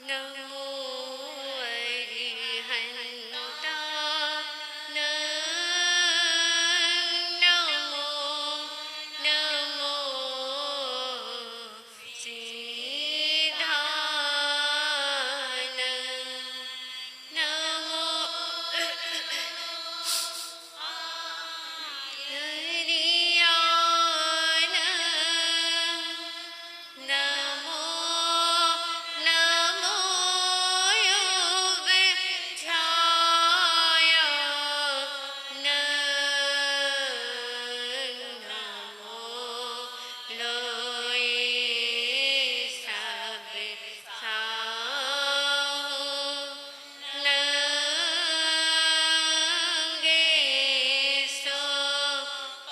नमो अरिहंता नमो नमो सिद्धानंद नमो हरियानंद नमो नमो योगेश्वराय नमो लोये सब साहो नंगे सो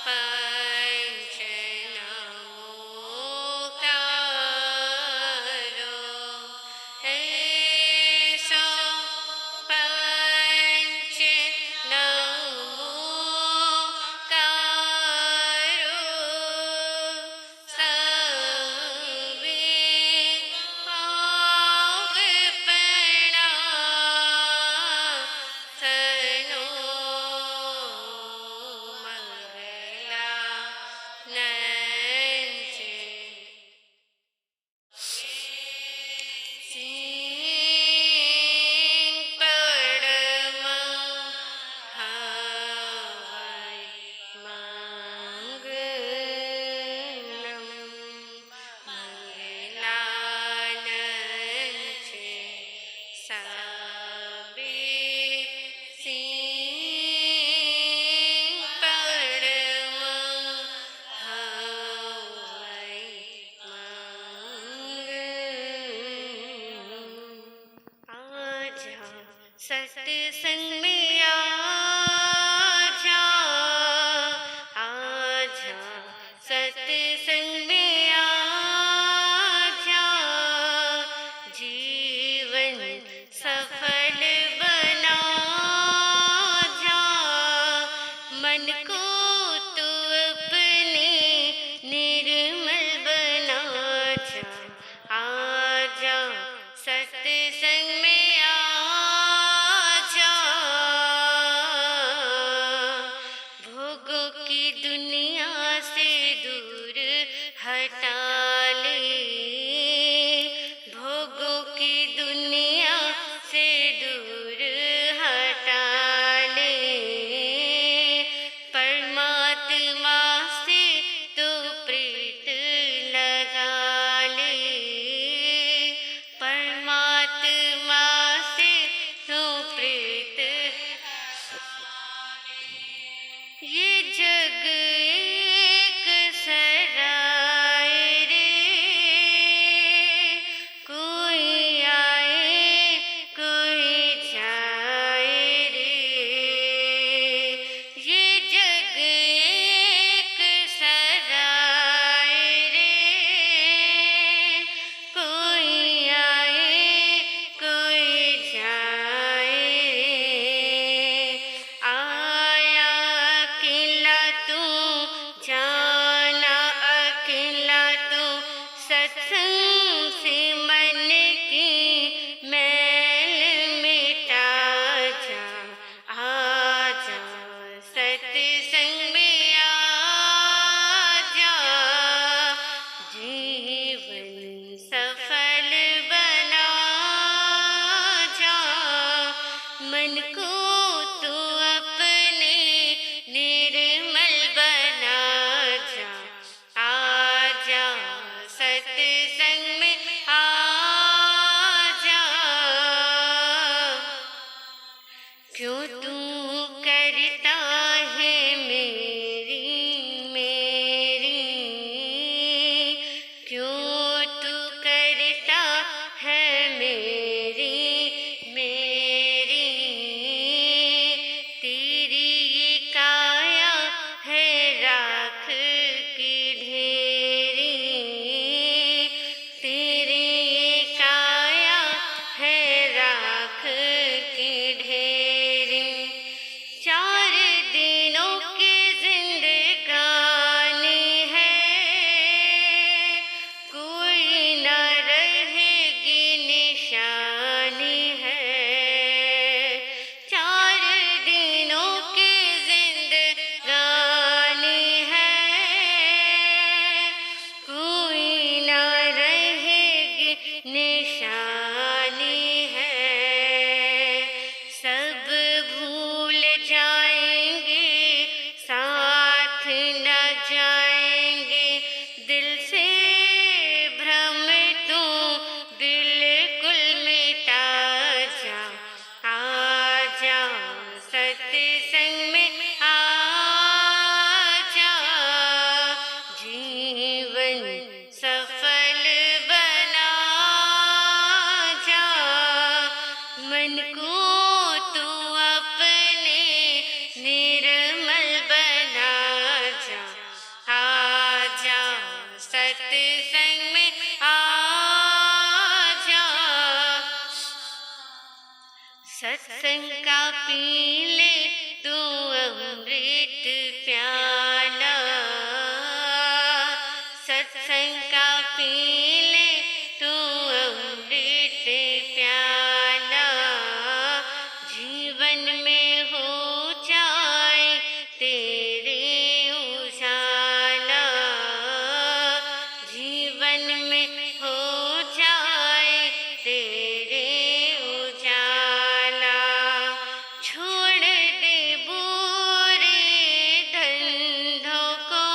पंच नमो कारो हे सो पंच नमो कारो सबे पाव प्रणाम सनो मंगला नंचे सिंह पड़म हवै मंगलम मंगलानंचे सबे सिंह पड़म हवै मंगलम आजा सत्संग में आजा आजा सत्संग में आजा जीवन सफल बना जा मन को तू अपने निर्मल बना जा आजा सत्संग में आजा सत्संग में आ जा, सत्संग का पी ले तू अमृत प्याला, सत्संग का पी ले तू अमृत प्याला, जीवन में हो जाए तेरे उजाला, जीवन में हो जाए तेरे उजाला, छोड़ दे बुरे धंधों को,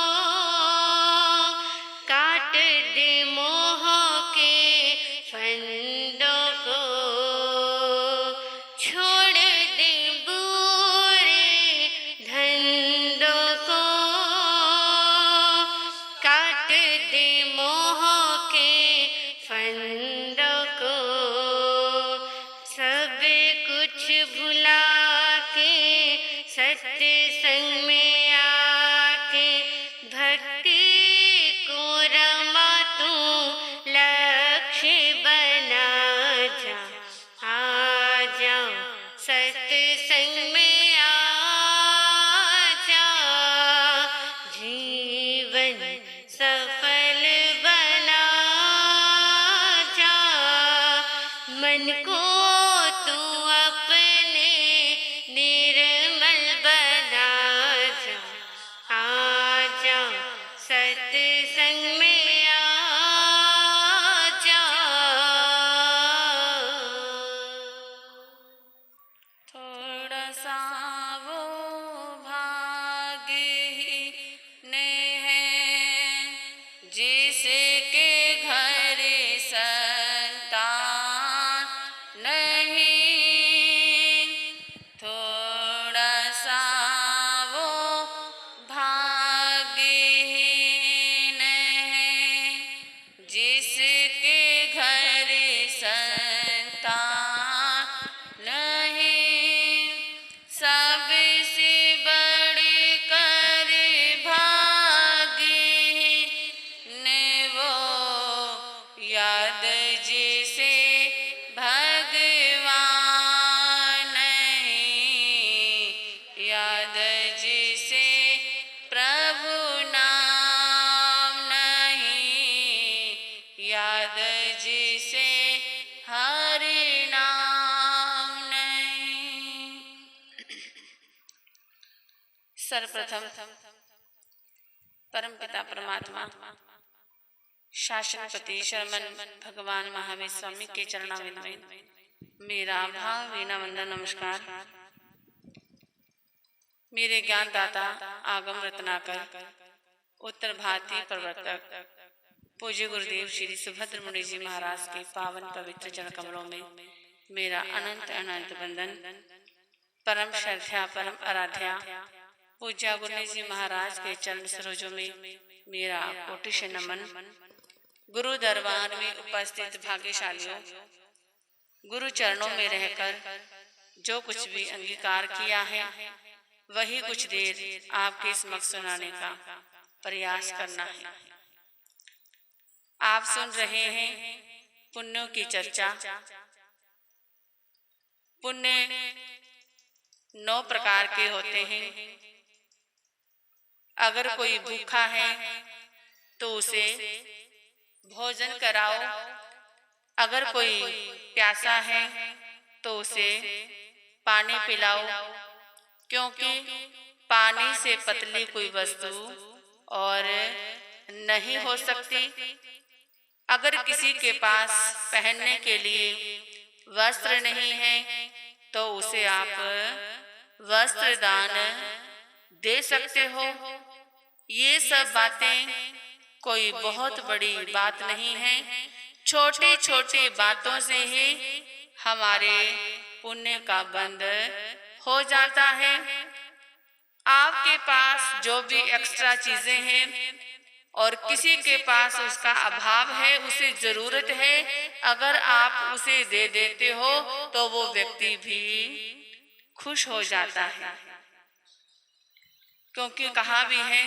काट दे मोह के फंदों को, छोड़ दे बुरे धंधों को, काट दे मोह के फंदों को, सब कुछ भुला के सत्संग में आके भक्ति को रमा तू लक्ष्य बना जा, आ जा सत्संग में आ जा, जीवन सफल बना जा, मन को तू अपने निर्मल बना जा, आ जा सत्संग में आ जा। थोड़ा सा वो भाग्य ही ने है जिसके घर संतान नहीं, थोड़ा सा वो भाग्यहीन है जिसके घर संतान नहीं, सबसे बढ़कर भाग्यहीन वो याद जिसे भगवान नहीं, याद जिसे प्रभु नाम नहीं, याद जिसे हरि नाम नहीं। सर्वप्रथम परमपिता परमात्मा शासनपति शर्मन भगवान महावीर स्वामी के चरणारविंद में मेरा भावहीन वंदन नमस्कार। मेरे ज्ञानदाता आगम रत्नाकर उत्तर भारतीय प्रवर्तक पूज्य गुरुदेव श्री सुभद्र मुनि जी महाराज के पावन पवित्र चरण कमलों में मेरा अनंत अनंत वंदन। परम श्रद्धा परम आराध्या पूज्य गुरु जी महाराज के चरण सरोजों में मेरा कोटिश नमन। गुरु दरबार में उपस्थित भाग्यशालियों, गुरु चरणों में रहकर जो कुछ भी अंगीकार किया है वही कुछ देर आपके समक्ष सुनाने का प्रयास करना है। आप सुन रहे हैं पुण्यों की चर्चा। पुण्य 9 प्रकार के होते हैं। अगर कोई भूखा है तो उसे भोजन कराओ, अगर कोई प्यासा है तो उसे पानी पिलाओ, क्योंकि पानी से पतली कोई वस्तु और नहीं हो सकती। अगर किसी के पास पहनने के लिए वस्त्र नहीं है तो उसे आप वस्त्र दान दे सकते हो। ये सब बातें कोई बहुत बड़ी बात नहीं है। छोटी छोटी बातों से ही हमारे पुण्य का बंध हो जाता है। आपके पास जो भी एक्स्ट्रा चीजें हैं और किसी के पास उसका अभाव है, उसे जरूरत है, अगर आप उसे दे देते हो तो वो व्यक्ति भी खुश हो जाता है। क्योंकि कहा भी है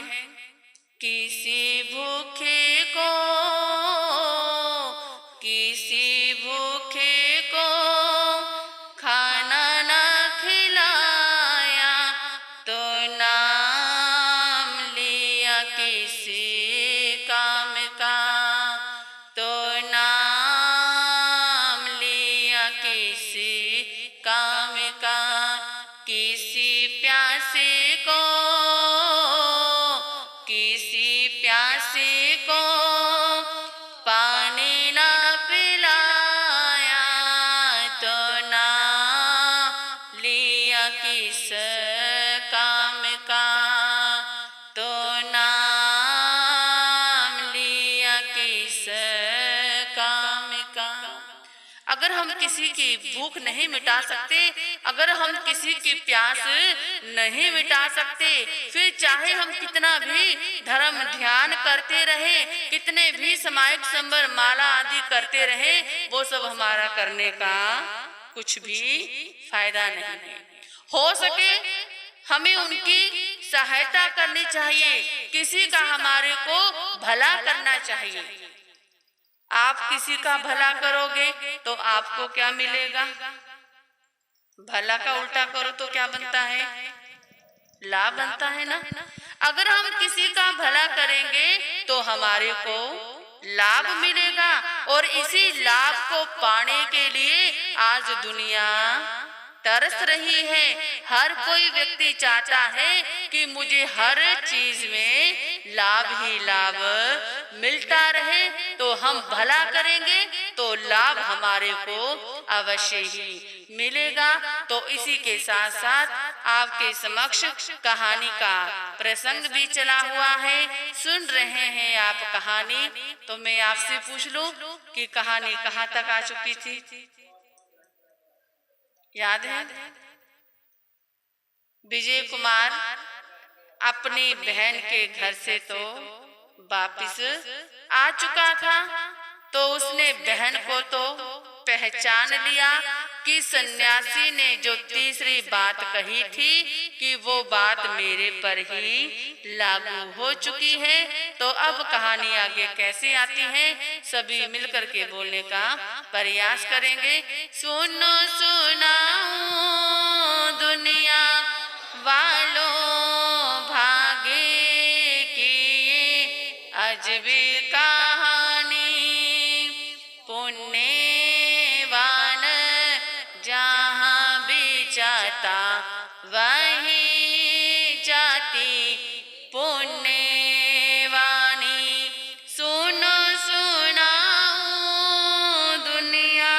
किसी भूखे को, किसी भूखे को खाना ना खिलाया, तो नाम लिया किसी काम का, तो नाम लिया किसी काम का। किसी प्यासे को, किसी प्यासे को पानी ना पिलाया, तो नाम लिया किस काम का, तो नाम लिया किस काम का। अगर हम किसी की भूख नहीं मिटा सकते, अगर हम किसी की प्यास नहीं मिटा सकते, फिर चाहे हम कितना भी धर्म ध्यान करते रहे, कितने भी सामायिक संबर माला आदि करते रहे, वो सब हमारा करने का कुछ भी फायदा नहीं है। हो सके हमें उनकी सहायता करनी चाहिए, किसी का हमारे को भला करना चाहिए। आप किसी का भला करोगे तो आपको क्या मिलेगा? भला का उल्टा करो तो क्या बनता है? लाभ बनता है ना। अगर हम किसी का भला करेंगे तो हमारे को लाभ मिलेगा, और इसी लाभ को पाने के लिए आज दुनिया तरस रही है। हर कोई व्यक्ति चाहता है कि मुझे हर चीज में लाभ ही लाभ मिलता रहे, तो हम भला करेंगे तो लाभ हमारे को अवश्य ही मिलेगा। तो इसी के साथ साथ आपके समक्ष कहानी का प्रसंग भी चला हुआ है, सुन रहे हैं आप कहानी। तो मैं आपसे पूछ लूं कि कहानी कहाँ तक आ चुकी थी? याद है? विजय कुमार अपनी बहन के घर से तो वापिस आ चुका था, तो उसने बहन को तो पहचान लिया कि सन्यासी ने जो तीसरी बात कही थी कि वो बात मेरे पर ही लागू हो चुकी है। तो अब कहानी आगे कैसे आती है, सभी मिलकर के बोलने का प्रयास करेंगे। सुनो सुनाऊं दुनिया वालों, भागे की ये अजबी कहानी। पुण्यवान जहाँ भी जाता वहीं जाती पुण्यवानी। सुनो सुनाऊं दुनिया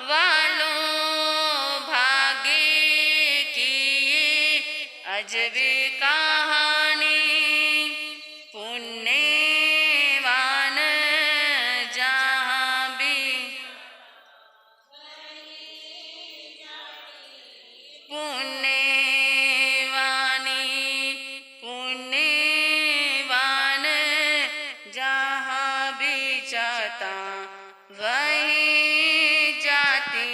वालों, भागे की ये अजबी कहानी। पुण्यवान जहाँ भी, पुण्यवानी, पुण्यवान जहाँ भी जाता वहीं जाती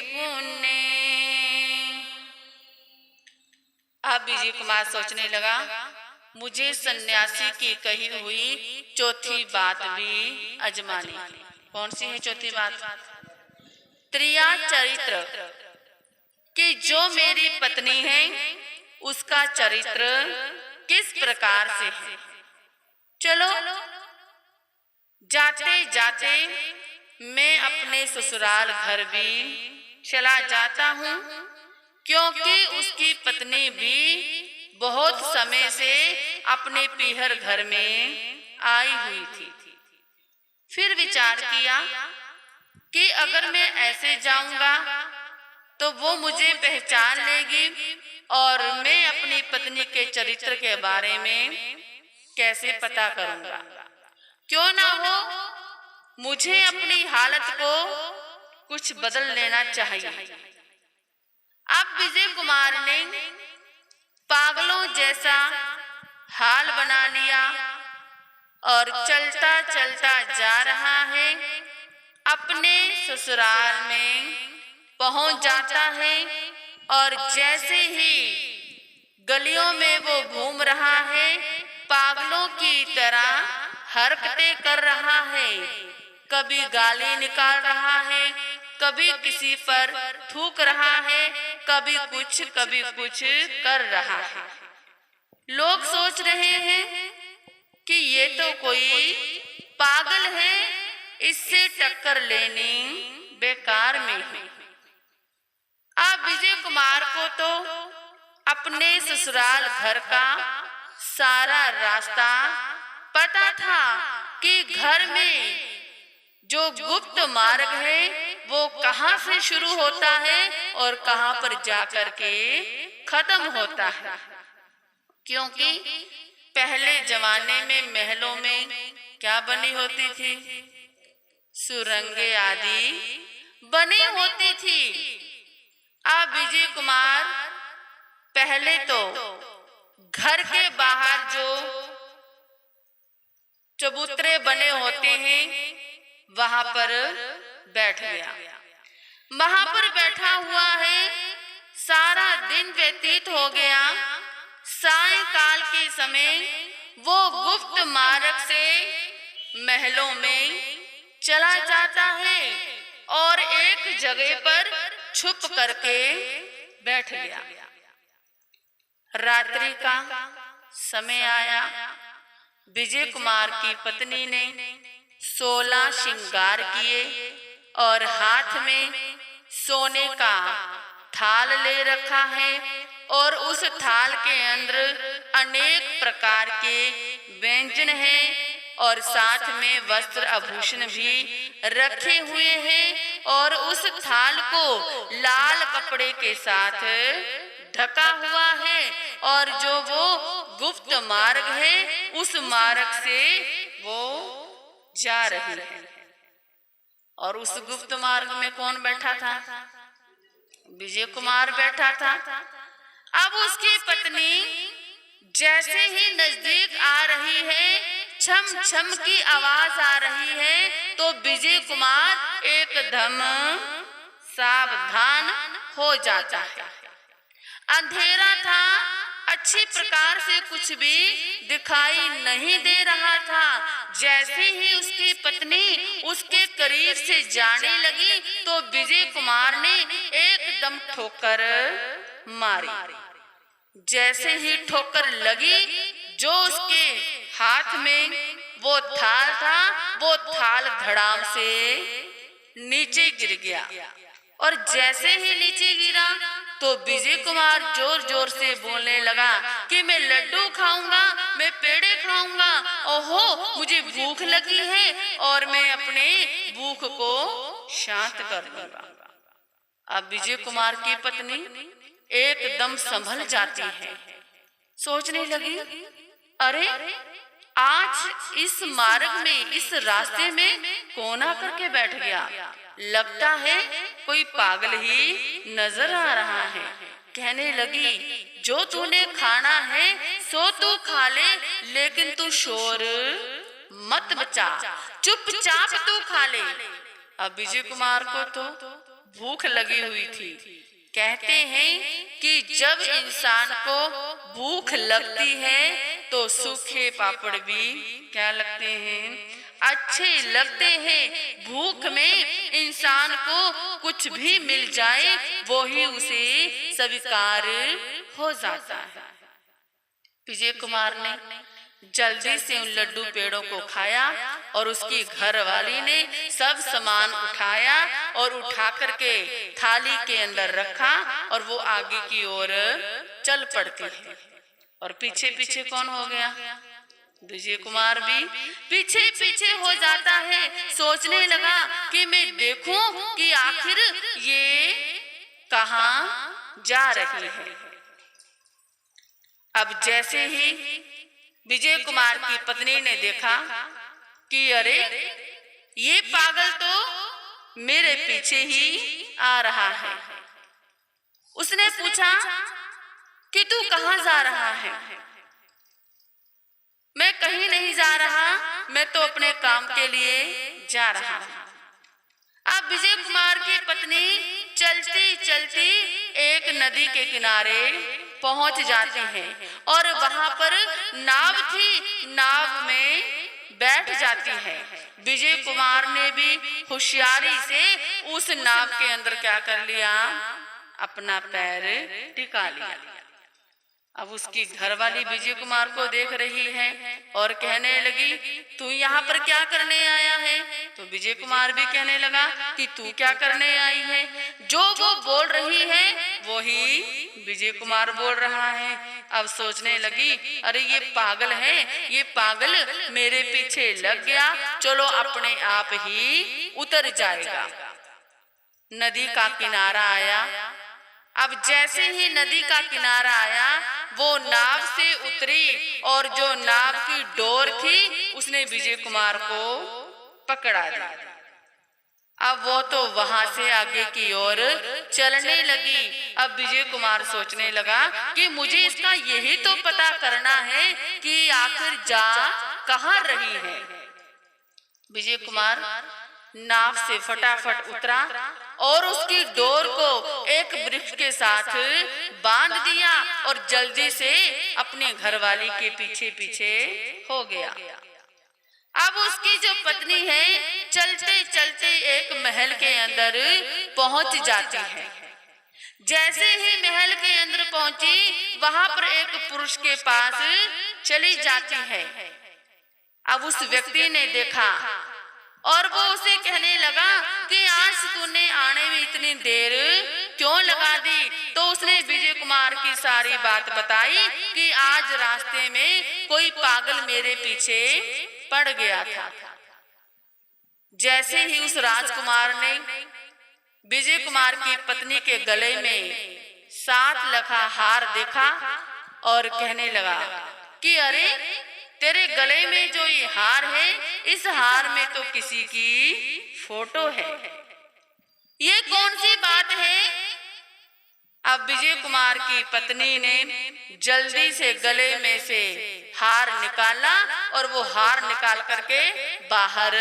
पुण्य। अब विजय कुमार सोचने लगा, मुझे सन्यासी की कही हुई चौथी बात भी आजमानी। कौन सी है चौथी बात? त्रिया चरित्र, कि जो मेरी पत्नी है उसका चरित्र किस प्रकार से है। चलो जाते जाते मैं अपने ससुराल घर भी चला जाता हूँ, क्योंकि उसकी पत्नी भी बहुत समय से अपने पीहर घर में आई हुई थी। फिर विचार किया कि अगर मैं ऐसे जाऊंगा तो वो मुझे पहचान लेगी, और मैं अपनी पत्नी के चरित्र के बारे में कैसे पता करूंगा। क्यों ना हो मुझे अपनी हालत को कुछ बदल लेना चाहिए। अब विजय कुमार ने पागलों जैसा हाल बना लिया और चलता चलता जा रहा है। अपने ससुराल में पहुंच जाता है, और जैसे ही गलियों में वो घूम रहा है, पागलों की तरह हरकतें कर रहा है। कभी गाली निकाल रहा है, कभी किसी पर थूक रहा है, कभी कुछ कर रहा है। लोग सोच रहे हैं कि ये तो कोई पागल है, इससे टक्कर लेनी बेकार में है। अब विजय कुमार को तो अपने ससुराल घर का सारा रास्ता पता था कि घर में जो गुप्त मार्ग है वो कहाँ से शुरू होता है और कहाँ पर जाकर के खत्म होता है। क्योंकि पहले जमाने में महलों में क्या बनी होती थी? सुरंगें आदि बनी होती थी। अब विजय कुमार पहले तो घर के बाहर जो चबूतरे बने होते हैं वहां पर बैठ गया। वहां पर बैठा हुआ है, सारा दिन व्यतीत हो गया। सायंकाल के समय वो गुप्त मार्ग से महलों में चला जाता है और एक जगह पर छुप करके बैठ गया। रात्रि का समय आया। विजय कुमार की पत्नी ने 16 श्रृंगार किए और हाथ में सोने का थाल ले रखा है और उस थाल के अंदर अनेक प्रकार के व्यंजन हैं और साथ में वस्त्र आभूषण भी रखे हुए हैं और उस थाल को लाल कपड़े के साथ ढका हुआ है और जो वो गुप्त मार्ग है उस मार्ग से वो जा रही है। और उस गुप्त मार्ग में कौन बैठा था? विजय कुमार बैठा था। अब उसकी पत्नी जैसे ही नजदीक आ रही है, छम छम की आवाज आ रही है, तो विजय कुमार एकदम सावधान हो जाता है। अंधेरा था, अच्छी प्रकार से कुछ भी दिखाई नहीं दे रहा था। जैसे ही उसकी पत्नी उसके करीब से जाने लगी तो विजय कुमार ने एकदम ठोकर मारी। जैसे ही ठोकर लगी, जो उसके हाथ में वो थाल था, वो थाल धड़ाम से नीचे गिर गया। और जैसे ही नीचे गिरा तो विजय कुमार जोर जोर से बोलने लगा कि मैं लड्डू खाऊंगा, मैं पेड़े खाऊंगा, ओहो मुझे भूख लगी है और मैं अपने भूख को शांत कर दूंगा। अब विजय कुमार की पत्नी एकदम संभल जाती है। सोचने लगी, अरे आज इस मार्ग में, इस रास्ते में कौन आकर के बैठ गया? लगता है कोई पागल ही नजर आ रहा है। कहने लगी, जो तूने खाना है सो तू खा ले, लेकिन तू शोर मत मचा, चुपचाप तू खा ले। अब विजय कुमार को तो भूख लगी हुई थी। कहते हैं कि जब इंसान को भूख लगती है तो सूखे पापड़ भी क्या लगते हैं? अच्छे लगते हैं। भूख में इंसान को कुछ भी मिल जाए वो ही उसे स्वीकार हो जाता है। विजय कुमार ने जल्दी से उन लड्डू पेड़ों को खाया और उसकी घरवाली ने सब सामान उठाया और उठा करके थाली के अंदर रखा और वो आगे की ओर चल पड़ती है। और पीछे पीछे कौन हो गया? विजय कुमार भी पीछे पीछे हो जाता है। सोचने लगा कि मैं देखूं कि आखिर ये कहां जा रही है। अब जैसे ही विजय कुमार की पत्नी ने देखा कि अरे ये पागल तो मेरे पीछे ही आ रहा है, उसने पूछा कि तू कहां जा रहा है? मैं कहीं नहीं जा रहा, मैं तो अपने काम के लिए जा रहा हूं। अब विजय कुमार की पत्नी चलती चलती एक नदी के किनारे पहुंच जाते हैं और वहां पर नाव थी, नाव में बैठ जाती है। विजय कुमार ने भी होशियारी से उस नाव के अंदर क्या कर लिया, अपना पैर टिका लिया। अब उसकी घरवाली विजय कुमार को देख रही है और कहने लगी, तू यहाँ पर क्या करने आया है? तो विजय कुमार भी कहने लगा कि तू क्या करने आई है? जो वो बोल रही है वही विजय कुमार बोल रहा है। अब सोचने लगी, अरे ये पागल है, ये पागल मेरे पीछे लग गया, चलो अपने आप ही उतर जाएगा। नदी का किनारा आया। अब जैसे ही नदी का किनारा आया, वो नाव से उतरी और जो नाव की डोर थी उसने विजय कुमार को पकड़ा दिया। अब वो तो वहां से आगे की ओर चलने लगी। अब विजय कुमार सोचने लगा कि मुझे इसका यही तो पता करना है कि आखिर जा कहाँ रही है। विजय कुमार नाव से फटाफट उतरा और उसकी डोर को एक वृक्ष के साथ बांध दिया और जल्दी से अपने घरवाली के पीछे पीछे हो गया। अब उसकी जो पत्नी है चलते चलते एक महल के अंदर पहुंच जाती है। जैसे ही महल के अंदर पहुंची, वहां पर एक पुरुष के पास चली जाती है। अब उस व्यक्ति ने देखा और वो उसे कहने लगा कि आज तूने आने में इतनी देर क्यों लगा दी? तो उसने विजय कुमार की सारी बात बताई कि आज रास्ते में कोई पागल मेरे पीछे पड़ गया था। जैसे ही उस राजकुमार ने विजय कुमार की पत्नी के गले में 7 लखा हार देखा और कहने लगा कि अरे तेरे गले में जो ये हार है, इस हार में तो किसी की फोटो है, ये कौन सी बात है? अब विजय कुमार की पत्नी ने जल्दी से गले में से हार निकाला और वो हार निकाल करके बाहर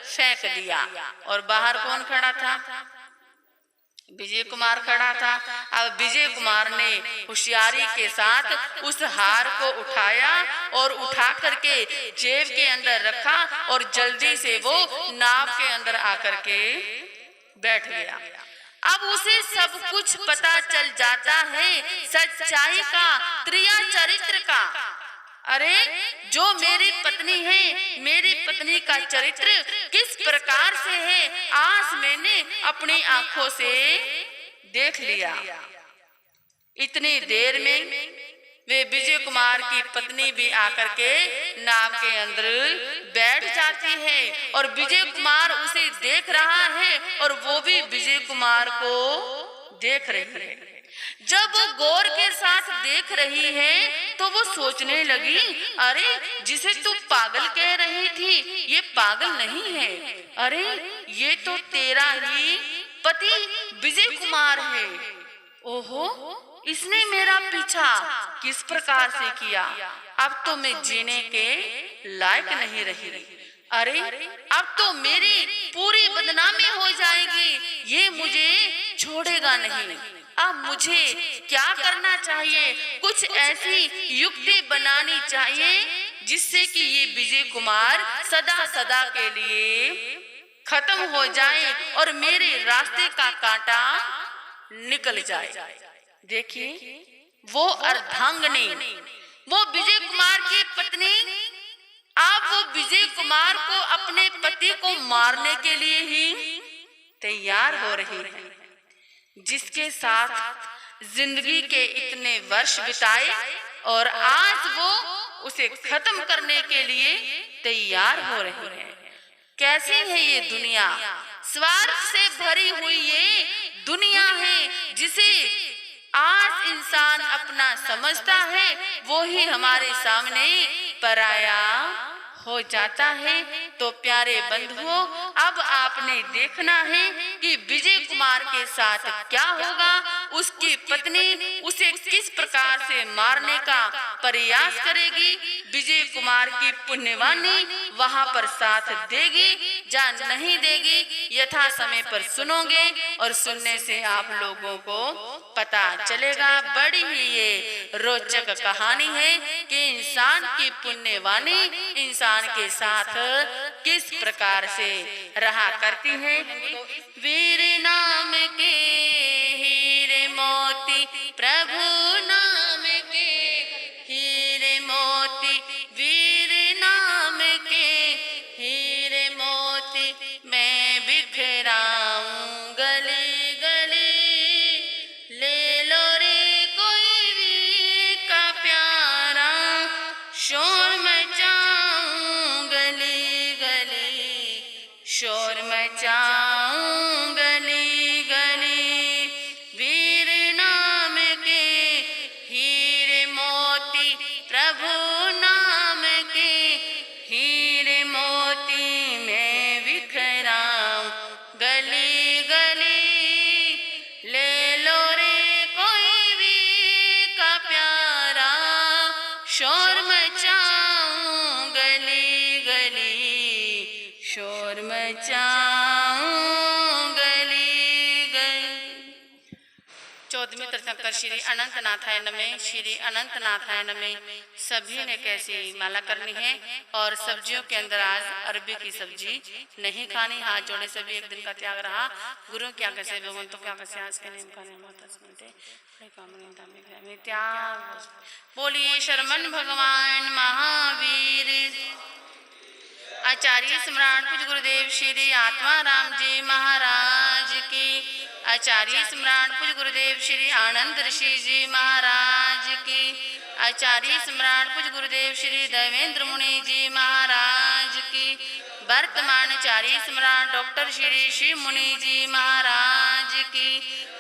फेंक दिया। और बाहर कौन खड़ा था? विजय कुमार खड़ा था। अब विजय कुमार ने होशियारी के साथ उस हार को उठाया और उठा करके जेब के अंदर रखा और जल्दी से वो नाव के अंदर आकर के बैठ गया। अब उसे सब कुछ पता चल जाता है सच्चाई का, त्रिया चरित्र का। अरे जो मेरी पत्नी है, मेरी पत्नी का चरित्र किस प्रकार से है, आज मैंने अपनी आंखों से देख लिया। इतनी देर में वे विजय कुमार की पत्नी भी आकर के नाव के अंदर बैठ जाती है और विजय कुमार उसे देख रहा है और वो भी विजय कुमार को देख रही है। जब वो गौर के साथ देख रही है तो वो सोचने लगी, अरे जिसे तू पागल कह रही थी ये पागल नहीं है, अरे ये तो तेरा ही पति विजय कुमार है। ओहो, इसने मेरा पीछा किस प्रकार से किया, अब तो मैं जीने के लायक नहीं रही। अरे अब तो मेरी पूरी बदनामी हो जाएगी, ये मुझे छोड़ेगा नहीं। अब मुझे क्या करना चाहिए? कुछ ऐसी युक्ति बनानी चाहिए जिससे कि ये विजय कुमार सदा सदा के लिए खत्म हो जाए और मेरे रास्ते का कांटा निकल जाए। देखिए वो अर्धांगिनी, वो विजय कुमार की पत्नी, अब वो विजय कुमार को अपने पति को मारने के लिए ही तैयार हो रही है, जिसके साथ जिंदगी के इतने वर्ष बिताए और आज वो उसे खत्म करने के लिए तैयार हो रही है। कैसी है ये दुनिया? स्वार्थ से भरी हुई ये दुनिया है, जिसे आज इंसान अपना समझता है वो ही हमारे सामने पराया हो जाता है। तो प्यारे बंधुओं, अब आपने देखना है कि विजय कुमार के साथ क्या होगा। उसकी पत्नी उसे किस प्रकार से मारने का प्रयास करेगी, विजय कुमार की पुण्यवानी वहां पर साथ देगी या नहीं देगी, यथा समय पर सुनोगे और सुनने से आप लोगों को पता चलेगा। बड़ी ही ये रोचक कहानी है कि इंसान की पुण्यवाणी इंसान के साथ किस प्रकार से रहा करती है। वीर नाम के हीरे मोती, प्रभु नाम के हीरे मोती, वीर नाम के हीरे मोती, मैं बिखराऊं गली गली, ले लो रे कोई भी का प्यारा, शोर मचाऊं गली गली, शोर मचाऊं गली गली, वीर नाम के हीरे मोती, प्रभु नाम के हीरे मोती, मैं बिखराऊं गली गली, ले लो रे कोई भी का प्यारा, शोर मचाऊं गली गली, शोर मचाऊं गली गली। 14वीं तीर्थंकर श्री अनंतनाथाय नमः। श्री अनंतनाथाय नमः। सभी ने कैसी माला करनी है और सब्जियों के अंदर आज अरबी की सब्जी नहीं खानी। हाथ जोड़े सभी एक दिन का त्याग रहा। गुरु क्या कैसे भगवान तो क्या कैसे आज के नियम का त्याग। बोलिए शरमन भगवान महावीर। आचार्य सम्राट पूज्य गुरुदेव श्री आत्माराम जी महाराज की। आचार्य सम्राट पूज्य गुरुदेव श्री आनंद ऋषि जी महाराज की। आचार्य सम्राट पूज्य गुरुदेव श्री देवेंद्र मुनि जी महाराज की। वर्तमान आचार्य सम्राट डॉक्टर श्री शिव मुनि जी महाराज की।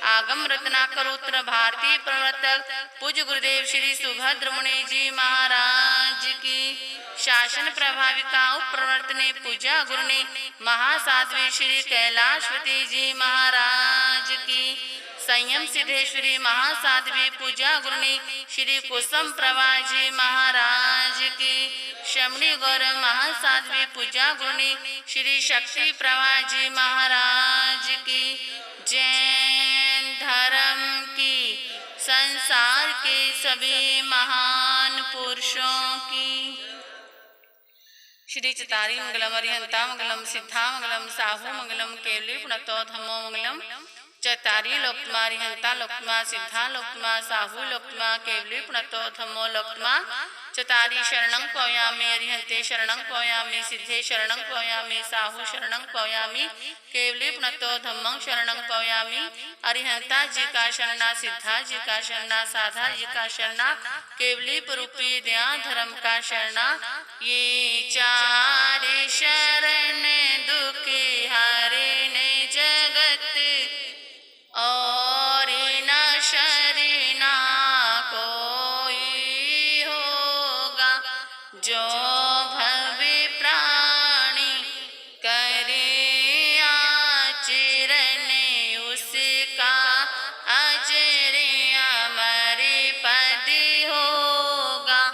आगम रत्नाकर उत्तर भारतीय प्रवर्तक पूज्य गुरुदेव श्री सुभद्र मुनि जी महाराज की। शासन प्रभाविका उप प्रवर्तने पूजा गुरुने महासाध्वी श्री कैलाशवती जी महाराज की। संयम सिद्धेश्वरी महासाध्वी पूजा गुरुने श्री कुसुम प्रभा जी महाराज की। शमनी गौर महासाध्वी पूजा गुरुने श्री शक्ति प्रभा जी महाराज की। जैन धर्म की संसार के सभी महान पुरुषों की। श्री चतारी मंगलम, अरिहंता मंगलम, सिद्धा मंगलम, साहू मंगलम, केवली पुनतो धम्मो मंगलम। चतारी लोकमा, अरिहंता लोकमा, सिद्धा लोकमा, साहू लोकमा, केवली पुनतो धम्मो लोकमा। चतारी शरणं पौयामि, अरिहंते शरणं पौयामि, सिद्धे शरणं पौयामि, साहू शरणं पौयामि, केवली पुनतो धम्मं शरणं पौयामि। अरिहंता जी का शरणा, सिद्धा जी का शरणा, साधा जी का शरणा, केवली पुरूपी दया धर्म का शरणा। ये चार शरण दुखी हरने जगत, और न शरणा कोई होगा। जो भवे प्राणी करे आचरण, उसका अजर अमर पद होगा।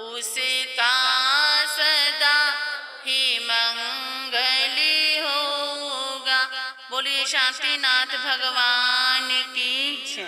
उसका सदा ही मंगल होगा। बोलिए शांतिनाथ भगवान की जय।